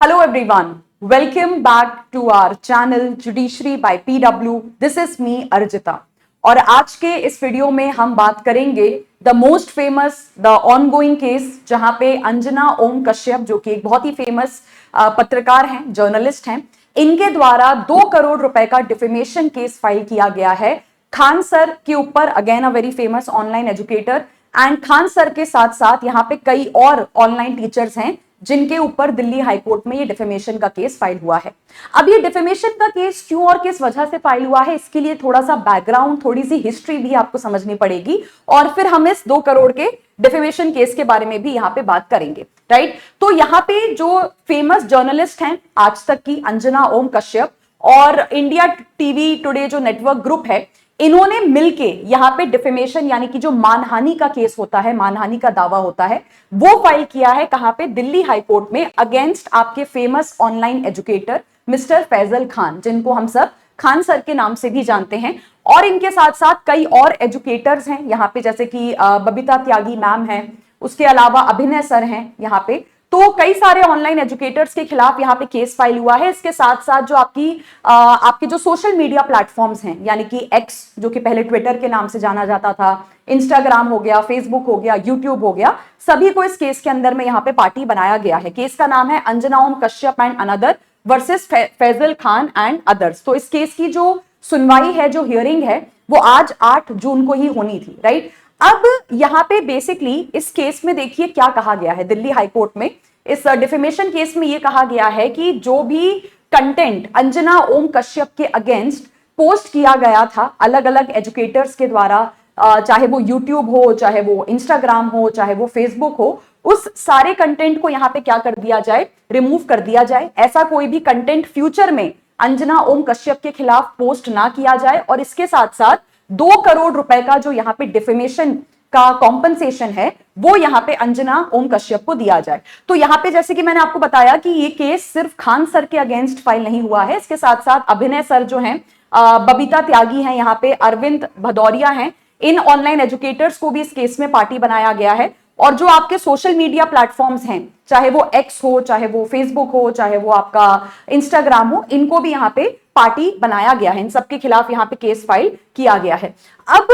Hello everyone, welcome back to our channel Judiciary by PW. This is me Arjita. और आज के इस video में हम बात करेंगे the most famous the ongoing case, जहां पे अंजना ओम कश्यप, जो कि एक बहुत ही फेमस पत्रकार हैं, जर्नलिस्ट हैं, इनके द्वारा 2 करोड़ रुपए का डिफेमेशन केस फाइल किया गया है खान सर के ऊपर। Again a very famous online educator, and Khan sir के साथ साथ यहाँ पे कई और ऑनलाइन टीचर्स हैं जिनके ऊपर दिल्ली हाईकोर्ट में ये डिफेमेशन का केस फाइल हुआ है। अब ये डिफेमेशन का केस क्यों और किस वजह से फाइल हुआ है, इसके लिए थोड़ा सा बैकग्राउंड, थोड़ी सी हिस्ट्री भी आपको समझनी पड़ेगी, और फिर हम इस 2 करोड़ के डिफेमेशन केस के बारे में भी यहाँ पे बात करेंगे, राइट। तो यहाँ पे जो फेमस जर्नलिस्ट हैं आज तक की, अंजना ओम कश्यप, और इंडिया टीवी टुडे जो नेटवर्क ग्रुप है, इन्होंने मिलके यहाँ पे डिफेमेशन यानी कि जो मानहानि का केस होता है, मानहानि का दावा होता है, वो फाइल किया है कहां पे, दिल्ली हाईकोर्ट में, अगेंस्ट आपके famous online educator mister Faizal Khan, जिनको हम सब खान सर के नाम से भी जानते हैं। और इनके साथ साथ कई और एजुकेटर्स हैं यहाँ पे, जैसे कि बबीता त्यागी मैम है, उसके अलावा अभिनय सर हैं यहाँ पे। तो कई सारे ऑनलाइन एजुकेटर्स के खिलाफ यहाँ पे केस फाइल हुआ है। इसके साथ साथ जो आपके जो सोशल मीडिया प्लेटफॉर्म्स हैं, यानी कि एक्स, जो कि पहले ट्विटर के नाम से जाना जाता था, इंस्टाग्राम हो गया, फेसबुक हो गया, यूट्यूब हो गया, सभी को इस केस के अंदर में यहाँ पे पार्टी बनाया गया है। केस का नाम है Anjana Om Kashyap and another versus Faizal Khan and others. तो इस केस की जो सुनवाई है, जो हियरिंग है, वो आज 8 जून को ही होनी थी, राइट। अब यहाँ पे बेसिकली इस केस में देखिए क्या कहा गया है दिल्ली हाईकोर्ट में। इस डिफेमेशन केस में ये कहा गया है कि जो भी कंटेंट अंजना ओम कश्यप के अगेंस्ट पोस्ट किया गया था अलग अलग एजुकेटर्स के द्वारा, चाहे वो यूट्यूब हो, चाहे वो इंस्टाग्राम हो, चाहे वो फेसबुक हो, उस सारे कंटेंट को यहाँ पे क्या कर दिया जाए, रिमूव कर दिया जाए। ऐसा कोई भी कंटेंट फ्यूचर में अंजना ओम कश्यप के खिलाफ पोस्ट ना किया जाए, और इसके साथ साथ 2 करोड़ रुपए का जो यहाँ पे डिफेमेशन का कॉम्पनसेशन है, वो यहाँ पे अंजना ओम कश्यप को दिया जाए। तो यहाँ पे जैसे कि मैंने आपको बताया कि ये केस सिर्फ खान सर के अगेंस्ट फाइल नहीं हुआ है, इसके साथ साथ अभिनय सर जो हैं, बबीता त्यागी हैं यहाँ पे, अरविंद भदौरिया हैं, इन ऑनलाइन एजुकेटर्स को भी इस केस में पार्टी बनाया गया है। और जो आपके सोशल मीडिया प्लेटफॉर्म्स हैं, चाहे वो एक्स हो, चाहे वो फेसबुक हो, चाहे वो आपका इंस्टाग्राम हो, इनको भी यहाँ पे पार्टी बनाया गया है। इन सबके खिलाफ यहाँ पे केस फाइल किया गया है। अब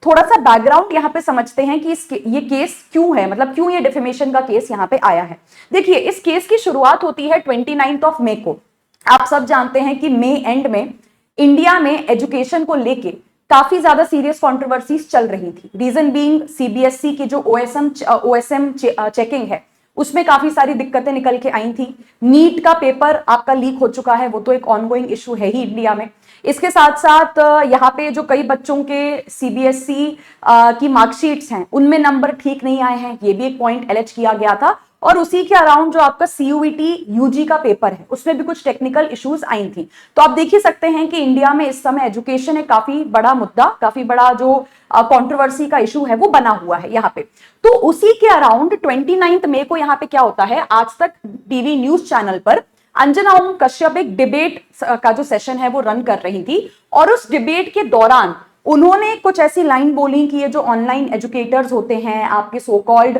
थोड़ा सा बैकग्राउंड यहाँ पे समझते हैं कि ये केस क्यों है, मतलब क्यों ये डिफेमेशन का केस यहाँ पे आया है। देखिए, इस केस की शुरुआत होती है 29 मई को। आप सब जानते हैं कि मई एंड में इंडिया में एजुकेशन को लेके काफी ज्यादा सीरियस कंट्रोवर्सीज चल रही थी। रीजन बीइंग सीबीएसई की जो ओएसएम चेकिंग है, उसमें काफी सारी दिक्कतें निकल के आई थी। नीट का पेपर आपका लीक हो चुका है, वो तो एक ऑनगोइंग इशू है ही इंडिया में। इसके साथ साथ यहाँ पे जो कई बच्चों के सीबीएसई की मार्कशीट्स हैं, उनमें नंबर ठीक नहीं आए हैं, ये भी एक पॉइंट एलिज किया गया था। और उसी के अराउंड जो आपका सीयूईटी यूजी का पेपर है, उसमें भी कुछ टेक्निकल इश्यूज आई थी। तो आप देख ही सकते हैं कि इंडिया में इस समय एजुकेशन एक काफी बड़ा मुद्दा, काफी बड़ा जो कंट्रोवर्सी का इशू है, वो बना हुआ है यहाँ पे। तो उसी के अराउंड 29 मई को यहाँ पे क्या होता है, आज तक टीवी न्यूज चैनल पर अंजना ओम कश्यप एक डिबेट का जो सेशन है वो रन कर रही थी। और उस डिबेट के दौरान उन्होंने कुछ ऐसी लाइन बोली कि ये जो ऑनलाइन एजुकेटर्स होते हैं, आपके सो कॉल्ड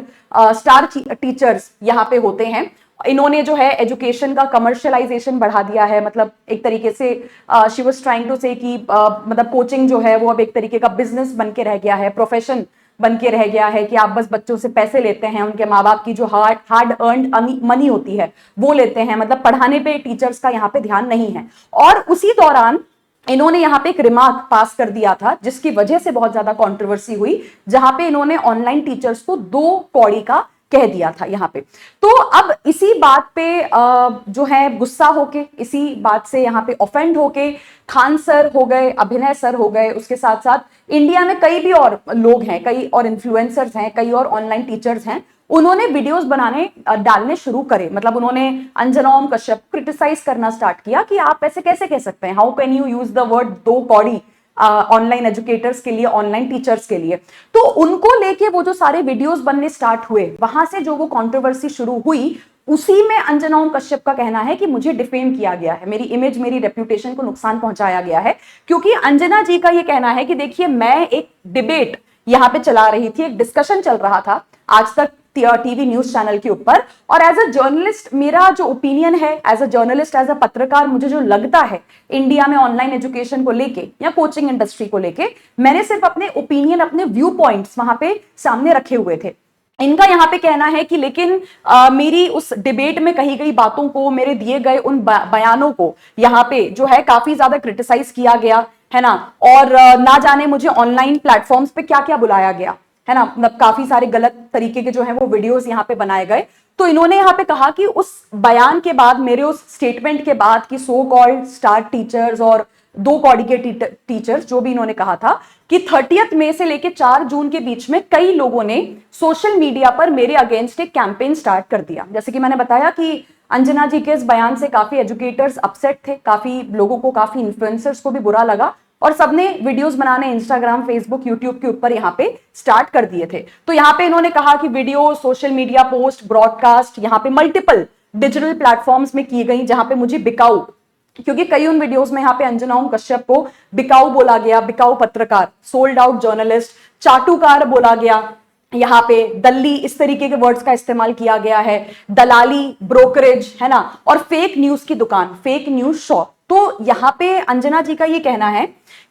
स्टार टीचर्स यहाँ पे होते हैं, इन्होंने जो है एजुकेशन का कमर्शियलाइजेशन बढ़ा दिया है। मतलब एक तरीके से शी वाज ट्राइंग टू से कि मतलब कोचिंग जो है वो अब एक तरीके का बिजनेस बन के रह गया है, प्रोफेशन बन के रह गया है, कि आप बस बच्चों से पैसे लेते हैं, उनके माँ बाप की जो हार्ड अर्न्ड मनी होती है वो लेते हैं, मतलब पढ़ाने पे टीचर्स का यहाँ पे ध्यान नहीं है। और उसी दौरान इन्होंने यहाँ पे एक रिमार्क पास कर दिया था, जिसकी वजह से बहुत ज्यादा कंट्रोवर्सी हुई, जहां पे इन्होंने ऑनलाइन टीचर्स को 2 कौड़ी का कह दिया था यहाँ पे। तो अब इसी बात पे जो है गुस्सा होके, इसी बात से यहाँ पे ऑफेंड होके खान सर हो गए, अभिनय सर हो गए, उसके साथ साथ इंडिया में कई भी और लोग हैं, कई और इन्फ्लुएंसर्स हैं, कई और ऑनलाइन टीचर्स हैं, उन्होंने वीडियोस बनाने डालने शुरू करे। मतलब उन्होंने अंजना ओम कश्यप क्रिटिसाइज करना स्टार्ट किया कि आप ऐसे कैसे कह सकते हैं, how can you use the word 2 कौड़ी ऑनलाइन एजुकेटर्स के लिए, ऑनलाइन टीचर्स के लिए। तो उनको लेके वो जो सारे वीडियोस बनने स्टार्ट हुए, वहां से जो वो कंट्रोवर्सी शुरू हुई, उसी में अंजना ओम कश्यप का कहना है कि मुझे डिफेम किया गया है, मेरी इमेज, मेरी रेप्यूटेशन को नुकसान पहुंचाया गया है। क्योंकि अंजना जी का ये कहना है कि देखिए, मैं एक डिबेट यहाँ पे चला रही थी, एक डिस्कशन चल रहा था, आज तक टीवी न्यूज चैनल के ऊपर। और एज अ जर्नलिस्ट मेरा जो ओपिनियन है, as a journalist, as a पत्रकार, मुझे जो लगता है इंडिया में ऑनलाइन एजुकेशन को लेके या कोचिंग इंडस्ट्री को लेके, मैंने सिर्फ अपने ओपिनियन, अपने व्यू पॉइंट्स वहां पे सामने रखे हुए थे। इनका यहाँ पे कहना है कि लेकिन मेरी उस डिबेट में कही गई बातों को, मेरे दिए गए उन बयानों को यहाँ पे जो है काफी ज्यादा क्रिटिसाइज किया गया है ना। और ना जाने मुझे ऑनलाइन प्लेटफॉर्म्स पे क्या क्या बुलाया गया है ना, मतलब काफी सारे गलत तरीके के जो है वो वीडियोस यहाँ पे बनाए गए। तो इन्होंने यहाँ पे कहा कि उस बयान के बाद, मेरे उस स्टेटमेंट के बाद कि सो कॉल्ड स्टार टीचर्स और 2 कौड़ी के टीचर्स, जो भी इन्होंने कहा था कि 30 मई से लेकर 4 जून के बीच में कई लोगों ने सोशल मीडिया पर मेरे अगेंस्ट एक कैंपेन स्टार्ट कर दिया। जैसे कि मैंने बताया कि अंजना जी के इस बयान से काफी एजुकेटर्स अपसेट थे, काफी लोगों को, काफी इन्फ्लुएंसर्स को भी बुरा लगा और सबने वीडियोस बनाने इंस्टाग्राम, फेसबुक, यूट्यूब के ऊपर यहाँ पे स्टार्ट कर दिए थे। तो यहाँ पे इन्होंने कहा कि video, social media post, broadcast यहाँ पे मल्टीपल डिजिटल प्लेटफॉर्म्स में की गई, जहां पे मुझे बिकाऊ, क्योंकि कई उन वीडियोस में यहाँ पे अंजना ओम कश्यप को बिकाऊ बोला गया, बिकाऊ पत्रकार, सोल्ड आउट जर्नलिस्ट, चाटुकार बोला गया, यहाँ पे दल्ली, इस तरीके के वर्ड्स का इस्तेमाल किया गया है, दलाली, ब्रोकरेज, है ना, और फेक न्यूज की दुकान, फेक न्यूज शॉप। तो यहाँ पे अंजना जी का ये कहना है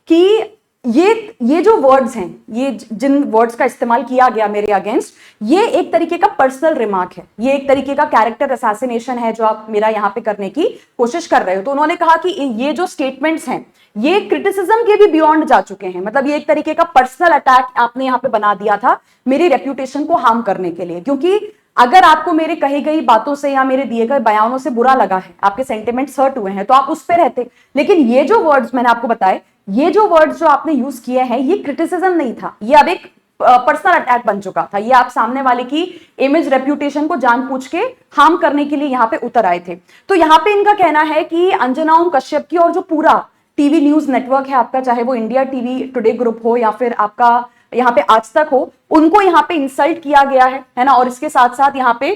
कि ये जो वर्ड्स हैं, ये जिन वर्ड्स का इस्तेमाल किया गया मेरे अगेंस्ट, ये एक तरीके का पर्सनल रिमार्क है, ये एक तरीके का कैरेक्टर असैसिनेशन है जो आप मेरा यहाँ पे करने की कोशिश कर रहे हो। तो उन्होंने कहा कि ये जो स्टेटमेंट्स हैं ये क्रिटिसिज्म के भी बियॉन्ड जा चुके हैं, मतलब ये एक तरीके का पर्सनल अटैक आपने यहाँ पे बना दिया था मेरी रेप्यूटेशन को हार्म करने के लिए। क्योंकि अगर आपको मेरे कही गई बातों से या मेरे दिए गए बयानों से बुरा लगा है, आपके सेंटिमेंट्स हर्ट हुए हैं, तो आप उस पर रहते। लेकिन ये जो वर्ड्स मैंने आपको बताए, ये जो वर्ड्स जो आपने यूज किए हैं, ये क्रिटिसिज्म नहीं था, ये अब एक पर्सनल अटैक बन चुका था। ये आप सामने वाले की इमेज, रेप्यूटेशन को जानबूझ के हार्म करने के लिए यहाँ पे उतर आए थे। तो यहाँ पे इनका कहना है कि अंजना ओम कश्यप की और जो पूरा टीवी न्यूज नेटवर्क है आपका, चाहे वो इंडिया टीवी टुडे ग्रुप हो या फिर आपका यहाँ पे आज तक हो, उनको यहाँ पे इंसल्ट किया गया है ना। और इसके साथ साथ यहाँ पे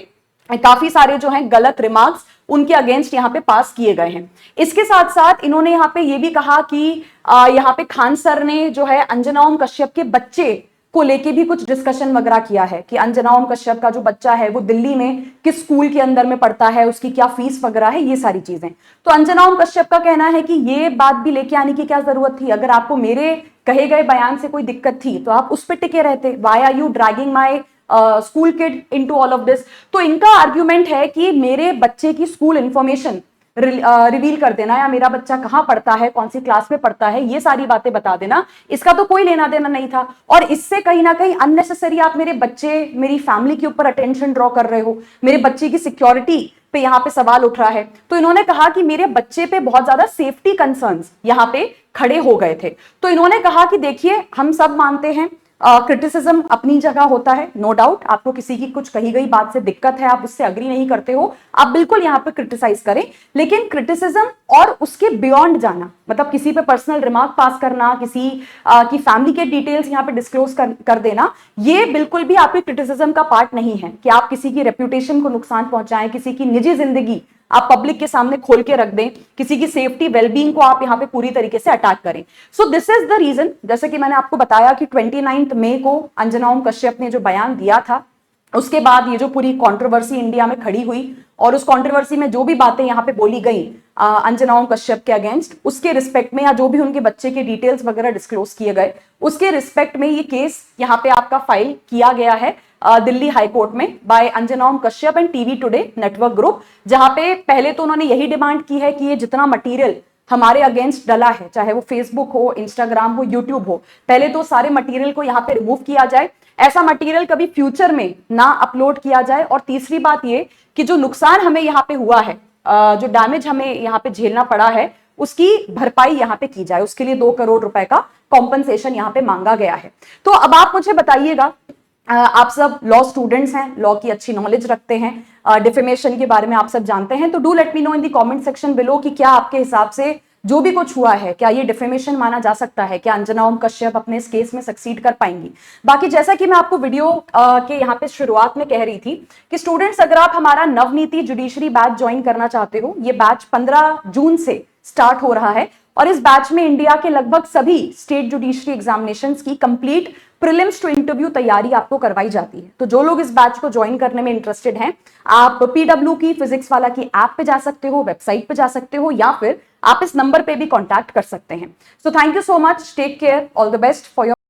काफी सारे जो हैं गलत रिमार्क्स उनके अगेंस्ट यहाँ पे पास किए गए हैं। इसके साथ साथ इन्होंने यहाँ पे ये भी कहा कि यहाँ पे खान सर ने जो है अंजना ओम कश्यप के बच्चे को लेके भी कुछ डिस्कशन वगैरह किया है कि अंजना ओम कश्यप का जो बच्चा है वो दिल्ली में किस स्कूल के अंदर में पढ़ता है, उसकी क्या फीस वगैरह है, ये सारी चीजें। तो अंजना ओम कश्यप का कहना है कि ये बात भी लेके आने की क्या जरूरत थी, अगर आपको मेरे कहे गए बयान से कोई दिक्कत थी तो आप उस पर टिके रहते। Why are you dragging my school kid into all of this. तो इनका आर्ग्यूमेंट है कि मेरे बच्चे की स्कूल इंफॉर्मेशन रिवील कर देना, या मेरा बच्चा कहां पढ़ता है, कौन सी क्लास में पढ़ता है, ये सारी बातें बता देना, इसका तो कोई लेना देना नहीं था। और इससे कहीं ना कहीं अननेसेसरी आप मेरे बच्चे, मेरी फैमिली के ऊपर अटेंशन ड्रॉ कर रहे हो, मेरे बच्चे की सिक्योरिटी पे यहाँ पे सवाल उठ रहा है। तो इन्होंने कहा कि मेरे बच्चे पे बहुत ज्यादा सेफ्टी कंसर्न्स यहाँ पे खड़े हो गए थे। तो इन्होंने कहा कि देखिए, हम सब मानते हैं क्रिटिसिज्म अपनी जगह होता है, नो डाउट। आपको किसी की कुछ कही गई बात से दिक्कत है, आप उससे अग्री नहीं करते हो, आप बिल्कुल यहाँ पे क्रिटिसाइज करें। लेकिन क्रिटिसिज्म और उसके बियॉन्ड जाना, मतलब किसी पे पर्सनल रिमार्क पास करना, किसी की फैमिली के डिटेल्स यहाँ पे डिस्क्लोज कर देना, ये बिल्कुल भी आपके क्रिटिसिज्म का पार्ट नहीं है कि आप किसी की रेप्यूटेशन को नुकसान पहुंचाएं, किसी की निजी जिंदगी आप पब्लिक के सामने खोल के रख दें, किसी की सेफ्टी, वेलबींग को आप यहाँ पे पूरी तरीके से अटैक करें। So this is the reason, जैसे कि मैंने आपको बताया कि 29 मई को अंजना ओम कश्यप ने जो बयान दिया था, उसके बाद ये जो पूरी कंट्रोवर्सी इंडिया में खड़ी हुई और उस कंट्रोवर्सी में जो भी बातें यहाँ पे बोली गई अंजना ओम कश्यप के अगेंस्ट, उसके रिस्पेक्ट में, या जो भी उनके बच्चे के डिटेल्स वगैरह डिस्क्लोज किए गए, उसके रिस्पेक्ट में ये केस यहाँ पे आपका फाइल किया गया है दिल्ली हाई कोर्ट में by Anjana Om Kashyap and TV today network group. जहां पे पहले तो उन्होंने यही डिमांड की है कि ये जितना मटेरियल हमारे अगेंस्ट डला है, चाहे वो फेसबुक हो, इंस्टाग्राम हो, यूट्यूब हो, पहले तो सारे मटेरियल को यहाँ पे रिमूव किया जाए, ऐसा मटेरियल कभी फ्यूचर में ना अपलोड किया जाए। और तीसरी बात ये कि जो नुकसान हमें यहाँ पे हुआ है, जो डैमेज हमें यहाँ पे झेलना पड़ा है, उसकी भरपाई यहाँ पे की जाए। उसके लिए 2 करोड़ रुपए का कॉम्पनसेशन यहाँ पे मांगा गया है। तो अब आप मुझे बताइएगा, आप सब लॉ स्टूडेंट्स हैं, लॉ की अच्छी नॉलेज रखते हैं, डिफेमेशन के बारे में आप सब जानते हैं, तो do let me know in the comment section below कि क्या आपके हिसाब से जो भी कुछ हुआ है, क्या ये डिफेमेशन माना जा सकता है, क्या अंजना ओम कश्यप अपने इस केस में सक्सीड कर पाएंगी। बाकी जैसा कि मैं आपको वीडियो के यहाँ पे शुरुआत में कह रही थी कि स्टूडेंट्स, अगर आप हमारा नवनीति जुडिशरी बैच ज्वाइन करना चाहते हो, ये बैच 15 जून से स्टार्ट हो रहा है और इस बैच में इंडिया के लगभग सभी स्टेट जुडिशरी एग्जामिनेशंस की कंप्लीट प्रीलिम्स टू इंटरव्यू तैयारी आपको करवाई जाती है। तो जो लोग इस बैच को ज्वाइन करने में इंटरेस्टेड हैं, आप पीडब्ल्यू की फिजिक्स वाला की ऐप पे जा सकते हो, वेबसाइट पे जा सकते हो, या फिर आप इस नंबर पे भी कॉन्टैक्ट कर सकते हैं। So thank you so much, take care, all the best for your